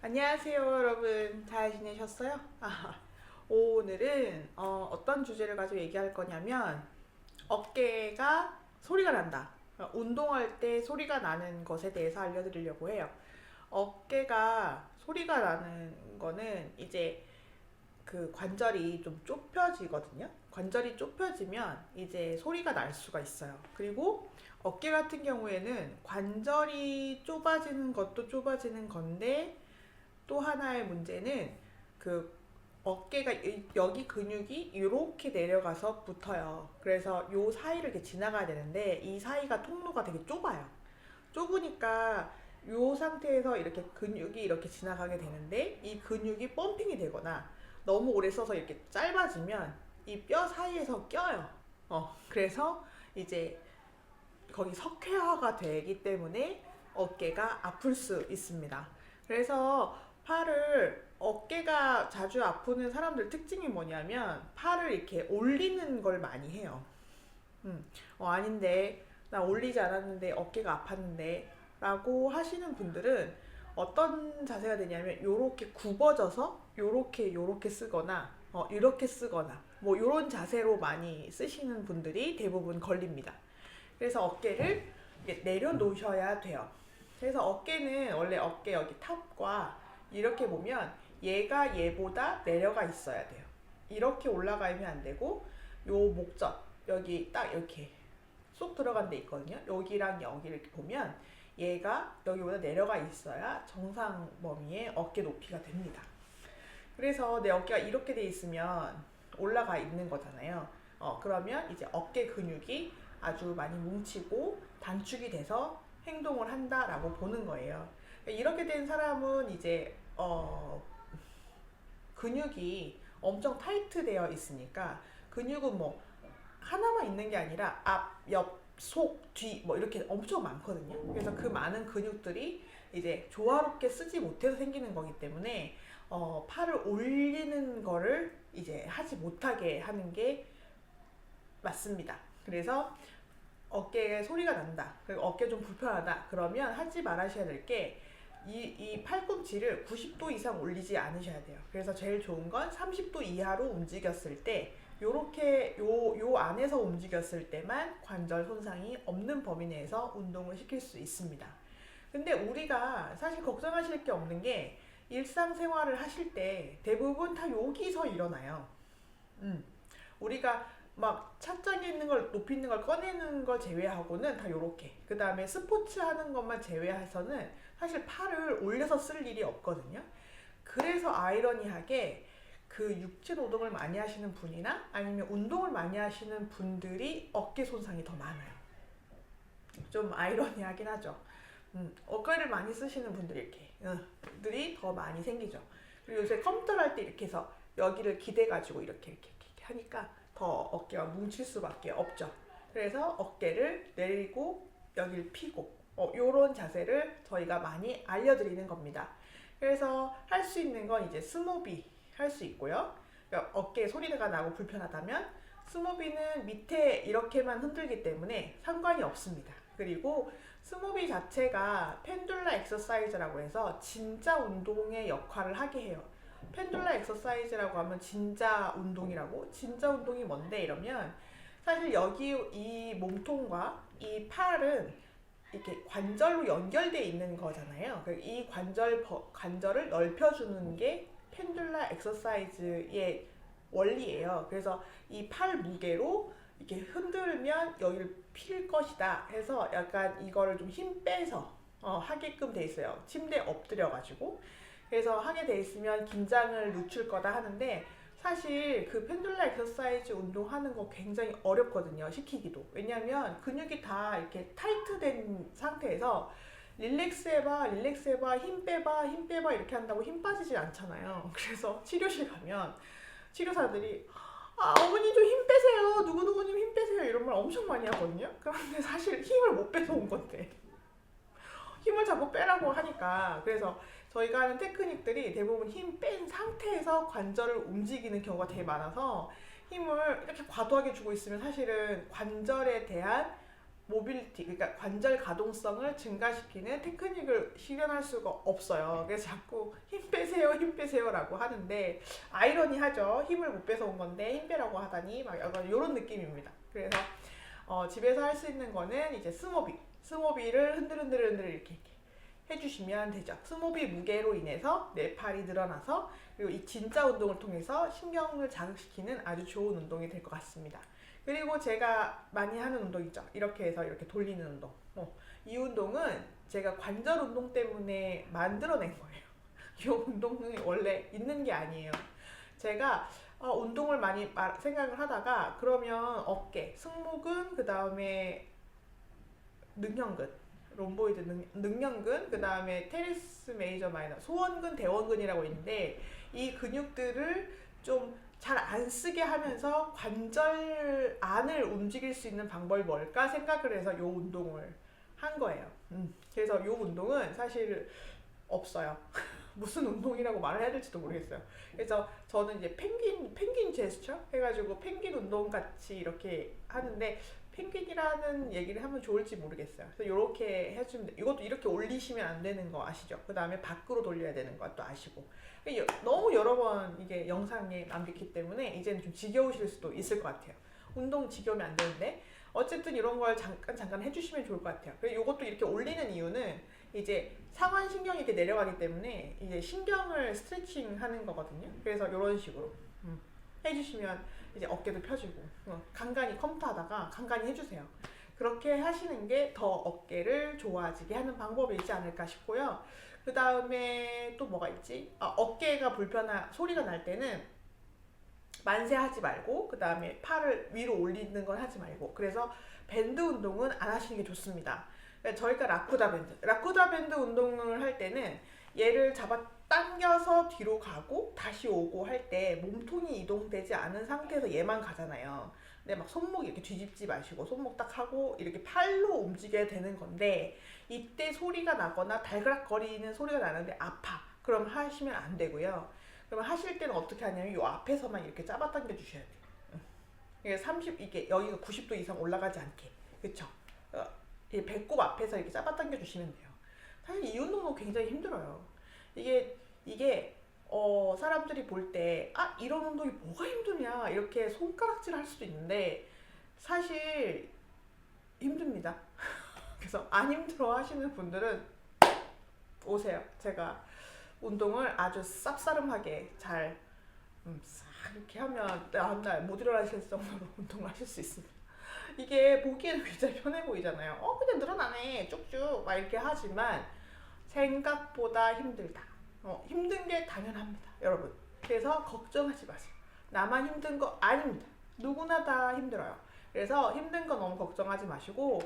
안녕하세요, 여러분. 잘 지내셨어요? 오늘은 어떤 주제를 가지고 얘기할 거냐면 어깨가 소리가 난다. 운동할 때 소리가 나는 것에 대해서 알려드리려고 해요. 어깨가 소리가 나는 거는 이제 그 관절이 좀 좁혀지거든요. 관절이 좁혀지면 이제 소리가 날 수가 있어요. 그리고 어깨 같은 경우에는 관절이 좁아지는 것도 좁아지는 건데 또 하나의 문제는 그 어깨가 여기 근육이 이렇게 내려가서 붙어요. 그래서 요 사이를 이렇게 지나가야 되는데 이 사이가 통로가 되게 좁아요. 좁으니까 요 상태에서 이렇게 근육이 이렇게 지나가게 되는데 이 근육이 펌핑이 되거나 너무 오래 써서 이렇게 짧아지면 이 뼈 사이에서 껴요. 그래서 이제 거기 석회화가 되기 때문에 어깨가 아플 수 있습니다. 그래서 팔을 어깨가 자주 아프는 사람들 특징이 뭐냐면 팔을 이렇게 올리는 걸 많이 해요. 아닌데 나 올리지 않았는데 어깨가 아팠는데 라고 하시는 분들은 어떤 자세가 되냐면 요렇게 굽어져서 요렇게 쓰거나 이렇게 쓰거나 뭐 요런 자세로 많이 쓰시는 분들이 대부분 걸립니다. 그래서 어깨를 내려놓으셔야 돼요. 그래서 어깨는 원래 어깨 여기 탑과 이렇게 보면 얘가 얘보다 내려가 있어야 돼요. 이렇게 올라가면 안 되고 요 목젖 여기 딱 이렇게 쏙 들어간 데 있거든요. 여기랑 여기를 이렇게 보면 얘가 여기보다 내려가 있어야 정상 범위의 어깨 높이가 됩니다. 그래서 내 어깨가 이렇게 돼 있으면 올라가 있는 거잖아요. 그러면 이제 어깨 근육이 아주 많이 뭉치고 단축이 돼서 행동을 한다라고 보는 거예요. 이렇게 된 사람은 이제 근육이 엄청 타이트 되어 있으니까 근육은 뭐 하나만 있는 게 아니라 앞, 옆, 속, 뒤 뭐 이렇게 엄청 많거든요. 그래서 그 많은 근육들이 이제 조화롭게 쓰지 못해서 생기는 거기 때문에 팔을 올리는 거를 이제 하지 못하게 하는 게 맞습니다. 그래서 어깨에 소리가 난다. 그리고 어깨 좀 불편하다. 그러면 하지 말아셔야 될 게 이 팔꿈치를 90도 이상 올리지 않으셔야 돼요. 그래서 제일 좋은 건 30도 이하로 움직였을 때 요렇게 요 안에서 움직였을 때만 관절 손상이 없는 범위 내에서 운동을 시킬 수 있습니다. 근데 우리가 사실 걱정하실 게 없는 게 일상생활을 하실 때 대부분 다 여기서 일어나요. 우리가 막 찬장에 있는 걸 높이 있는 걸 꺼내는 거 제외하고는 다 요렇게 그 다음에 스포츠 하는 것만 제외해서는 사실 팔을 올려서 쓸 일이 없거든요. 그래서 아이러니하게 그 육체 노동을 많이 하시는 분이나 아니면 운동을 많이 하시는 분들이 어깨 손상이 더 많아요. 좀 아이러니하긴 하죠. 어깨를 많이 쓰시는 분들이 이렇게 들이 더 많이 생기죠. 그리고 요새 컴퓨터 할 때 이렇게 해서 여기를 기대가지고 이렇게 하니까 더 어깨가 뭉칠 수밖에 없죠. 그래서 어깨를 내리고 여기를 펴고 요런 자세를 저희가 많이 알려드리는 겁니다. 그래서 할 수 있는 건 이제 스모비 할 수 있고요. 그러니까 어깨에 소리가 나고 불편하다면 스모비는 밑에 이렇게만 흔들기 때문에 상관이 없습니다. 그리고 스모비 자체가 펜듈라 엑서사이즈라고 해서 진짜 운동의 역할을 하게 해요. 펜듈라 엑서사이즈라고 하면 진짜 운동이라고? 진짜 운동이 뭔데? 이러면 사실 여기 이 몸통과 이 팔은 이렇게 관절로 연결되어 있는 거잖아요. 이 관절을 넓혀주는 게 펜듈라 엑서사이즈의 원리예요. 그래서 이 팔 무게로 이렇게 흔들면 여기를 필 것이다 해서 약간 이거를 좀 힘 빼서 하게끔 돼 있어요. 침대에 엎드려가지고. 그래서 하게 돼 있으면 긴장을 늦출 거다 하는데 사실 그 펜듈라 엑서사이즈 운동하는 거 굉장히 어렵거든요. 시키기도. 왜냐면 근육이 다 이렇게 타이트된 상태에서 릴렉스 해봐, 힘 빼봐 이렇게 한다고 힘 빠지지 않잖아요. 그래서 치료실 가면 치료사들이 어머니 좀 힘 빼세요. 누구누구님 힘 빼세요. 이런 말 엄청 많이 하거든요. 그런데 사실 힘을 못 빼서 온 건데 힘을 자꾸 빼라고 하니까. 그래서 저희가 하는 테크닉들이 대부분 힘 뺀 상태에서 관절을 움직이는 경우가 되게 많아서 힘을 이렇게 과도하게 주고 있으면 사실은 관절에 대한 모빌리티, 그러니까 관절 가동성을 증가시키는 테크닉을 실현할 수가 없어요. 그래서 자꾸 힘 빼세요라고 하는데 아이러니하죠. 힘을 못 빼서 온 건데 힘 빼라고 하다니 막 약간 이런 느낌입니다. 그래서 집에서 할 수 있는 거는 이제 스모비를 흔들흔들 이렇게 해주시면 되죠. 스모비 무게로 인해서 내 팔이 늘어나서 그리고 이 진짜 운동을 통해서 신경을 자극시키는 아주 좋은 운동이 될 것 같습니다. 그리고 제가 많이 하는 운동이죠. 이렇게 해서 이렇게 돌리는 운동. 이 운동은 제가 관절 운동 때문에 만들어낸 거예요. 이 운동은 원래 있는 게 아니에요. 제가 운동을 많이 생각을 하다가 그러면 어깨, 승모근, 그 다음에 능형근, 롬보이드 능형근, 그 다음에 테리스 메이저 마이너, 소원근, 대원근이라고 있는데 이 근육들을 좀 잘 안 쓰게 하면서 관절 안을 움직일 수 있는 방법이 뭘까 생각을 해서 이 운동을 한 거예요. 그래서 이 운동은 사실 없어요. 무슨 운동이라고 말을 해야 될지도 모르겠어요. 그래서 저는 이제 펭귄 제스처 해가지고 펭귄 운동 같이 이렇게 하는데 펭귄이라는 얘기를 하면 좋을지 모르겠어요. 그래서 이렇게 해주면 이것도 이렇게 올리시면 안 되는 거 아시죠? 그 다음에 밖으로 돌려야 되는 것도 아시고 너무 여러 번 이게 영상에 남겼기 때문에 이제는 좀 지겨우실 수도 있을 것 같아요. 운동 지겨우면 안 되는데 어쨌든 이런 걸 잠깐 해주시면 좋을 것 같아요. 그리고 이것도 이렇게 올리는 이유는 이제 상완신경이 이렇게 내려가기 때문에 이제 신경을 스트레칭 하는 거거든요. 그래서 이런 식으로 해주시면 이제 어깨도 펴지고 간간히 컴퓨터 하다가 간간히 해주세요. 그렇게 하시는 게 더 어깨를 좋아지게 하는 방법이지 않을까 싶고요. 그 다음에 또 뭐가 있지? 어깨가 소리가 날 때는 만세하지 말고 그 다음에 팔을 위로 올리는 건 하지 말고 그래서 밴드 운동은 안 하시는 게 좋습니다. 저희가 라쿠다 밴드 운동을 할 때는 얘를 잡아 당겨서 뒤로 가고 다시 오고 할 때 몸통이 이동되지 않은 상태에서 얘만 가잖아요. 근데 막 손목 이렇게 뒤집지 마시고 손목 딱 하고 이렇게 팔로 움직여야 되는 건데 이때 소리가 나거나 달그락거리는 소리가 나는데 아파. 그럼 하시면 안 되고요. 그러면 하실 때는 어떻게 하냐면 이 앞에서만 이렇게 잡아당겨 주셔야 돼요. 이게 여기가 90도 이상 올라가지 않게. 그쵸? 이 배꼽 앞에서 이렇게 잡아당겨 주시면 돼요. 사실 이 운동도 굉장히 힘들어요. 이게 사람들이 볼 때 이런 운동이 뭐가 힘드냐 이렇게 손가락질 할 수도 있는데 사실 힘듭니다. 그래서 안 힘들어 하시는 분들은 오세요. 제가 운동을 아주 쌉싸름하게 잘 싹 이렇게 하면 다음날 못 일어나실 정도로 운동을 하실 수 있습니다. 이게 보기에는 굉장히 편해 보이잖아요. 그냥 늘어나네 쭉쭉 막 이렇게 하지만 생각보다 힘들다. 힘든 게 당연합니다, 여러분. 그래서 걱정하지 마세요. 나만 힘든 거 아닙니다. 누구나 다 힘들어요. 그래서 힘든 거 너무 걱정하지 마시고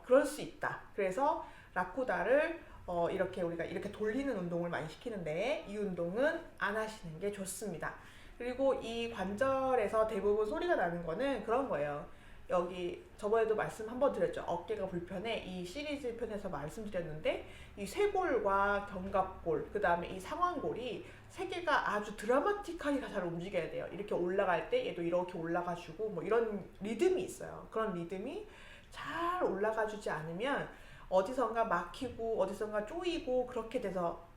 그럴 수 있다. 그래서 라쿠다를 이렇게 우리가 이렇게 돌리는 운동을 많이 시키는데 이 운동은 안 하시는 게 좋습니다. 그리고 이 관절에서 대부분 소리가 나는 거는 그런 거예요. 여기 저번에도 말씀 한번 드렸죠. 어깨가 불편해. 이 시리즈 편에서 말씀드렸는데 이 쇄골과 견갑골 그 다음에 이 상완골이 세 개가 아주 드라마틱하게 잘 움직여야 돼요. 이렇게 올라갈 때 얘도 이렇게 올라가주고 뭐 이런 리듬이 있어요. 그런 리듬이 잘 올라가주지 않으면 어디선가 막히고 어디선가 쪼이고 그렇게 돼서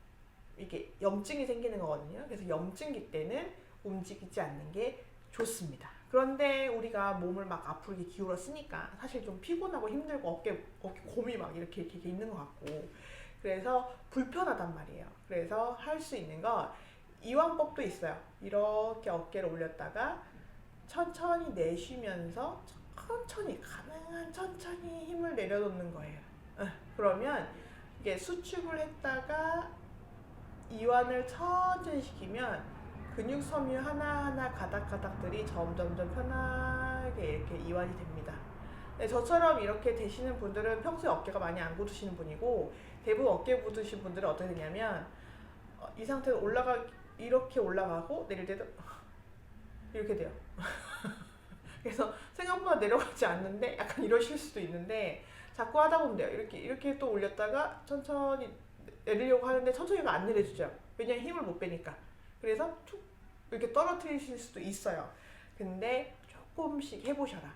이게 염증이 생기는 거거든요. 그래서 염증기 때는 움직이지 않는 게 좋습니다. 그런데 우리가 몸을 막 앞으로 이렇게 기울여 쓰니까 사실 좀 피곤하고 힘들고 어깨 곰이 막 이렇게 있는 것 같고 그래서 불편하단 말이에요. 그래서 할 수 있는 거 이완법도 있어요. 이렇게 어깨를 올렸다가 천천히 내쉬면서 가능한 천천히 힘을 내려놓는 거예요. 그러면 이게 수축을 했다가 이완을 천천히 시키면 근육 섬유 하나하나 가닥가닥들이 점점점 편하게 이렇게 이완이 됩니다. 네, 저처럼 이렇게 되시는 분들은 평소에 어깨가 많이 안 굳으시는 분이고 대부분 어깨 굳으신 분들은 어떻게 되냐면 이 상태로 이렇게 올라가고 내릴 때도 이렇게 돼요. 그래서 생각보다 내려가지 않는데 약간 이러실 수도 있는데 자꾸 하다 보면 돼요. 이렇게 또 올렸다가 천천히 내리려고 하는데 천천히가 안 내려지죠. 왜냐면 힘을 못 빼니까. 그래서 툭 이렇게 떨어뜨리실 수도 있어요. 근데 조금씩 해보셔라.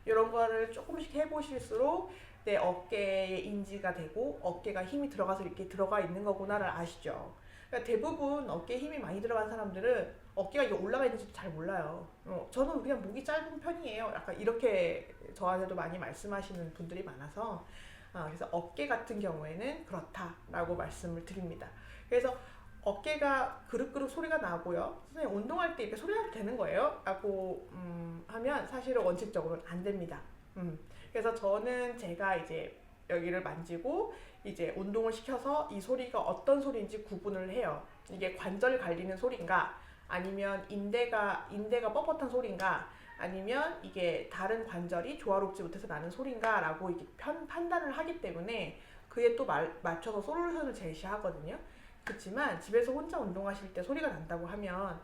이런 거를 조금씩 해보실수록 내 어깨에 인지가 되고 어깨가 힘이 들어가서 이렇게 들어가 있는 거구나를 아시죠? 그러니까 대부분 어깨에 힘이 많이 들어간 사람들은 어깨가 이게 올라가 있는지도 잘 몰라요. 저는 그냥 목이 짧은 편이에요. 약간 이렇게 저한테도 많이 말씀하시는 분들이 많아서 그래서 어깨 같은 경우에는 그렇다라고 말씀을 드립니다. 그래서 어깨가 그릇그릇 소리가 나고요. 선생님 운동할 때 이렇게 소리 나도 되는 거예요? 라고 하면 사실은 원칙적으로는 안 됩니다. 그래서 저는 제가 이제 여기를 만지고 이제 운동을 시켜서 이 소리가 어떤 소리인지 구분을 해요. 이게 관절 갈리는 소리인가 아니면 인대가 뻣뻣한 소리인가 아니면 이게 다른 관절이 조화롭지 못해서 나는 소리인가 라고 이렇게 판단을 하기 때문에 그에 또 맞춰서 솔루션을 제시하거든요. 그렇지만 집에서 혼자 운동하실 때 소리가 난다고 하면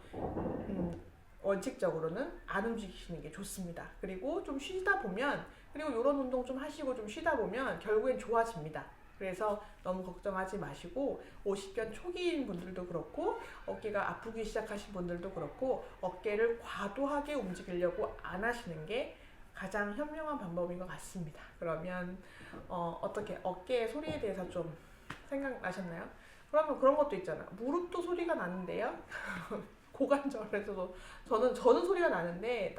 원칙적으로는 안 움직이시는 게 좋습니다. 그리고 좀 쉬다 보면 그리고 이런 운동 좀 하시고 좀 쉬다 보면 결국엔 좋아집니다. 그래서 너무 걱정하지 마시고 50견 초기인 분들도 그렇고 어깨가 아프기 시작하신 분들도 그렇고 어깨를 과도하게 움직이려고 안 하시는 게 가장 현명한 방법인 것 같습니다. 그러면 어떻게 어깨의 소리에 대해서 좀 생각나셨나요? 그러면 그런 것도 있잖아. 무릎도 소리가 나는데요. 고관절에서도 저는 소리가 나는데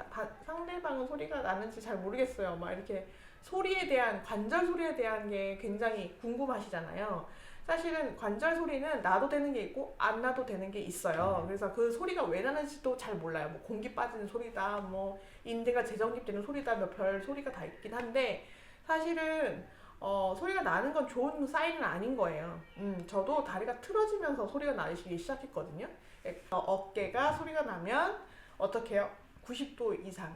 상대방은 소리가 나는지 잘 모르겠어요. 막 이렇게 소리에 대한 관절 소리에 대한 게 굉장히 궁금하시잖아요. 사실은 관절 소리는 나도 되는 게 있고 안 나도 되는 게 있어요. 그래서 그 소리가 왜 나는지도 잘 몰라요. 뭐 공기 빠지는 소리다, 뭐 인대가 재정립되는 소리다, 몇 별 소리가 다 있긴 한데 사실은 소리가 나는 건 좋은 사인은 아닌 거예요. 저도 다리가 틀어지면서 소리가 나기 시작했거든요. 어깨가 소리가 나면 어떻게 해요? 90도 이상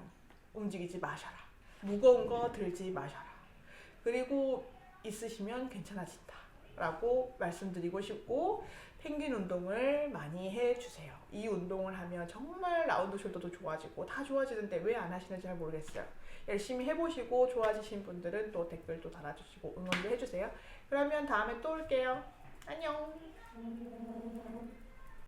움직이지 마셔라. 무거운 거 들지 마셔라. 그리고 있으시면 괜찮아진다. 라고 말씀드리고 싶고 펭귄 운동을 많이 해주세요. 이 운동을 하면 정말 라운드 숄더도 좋아지고 다 좋아지는데 왜 안 하시는지 잘 모르겠어요. 열심히 해보시고 좋아지신 분들은 또 댓글도 달아주시고 응원도 해주세요. 그러면 다음에 또 올게요. 안녕.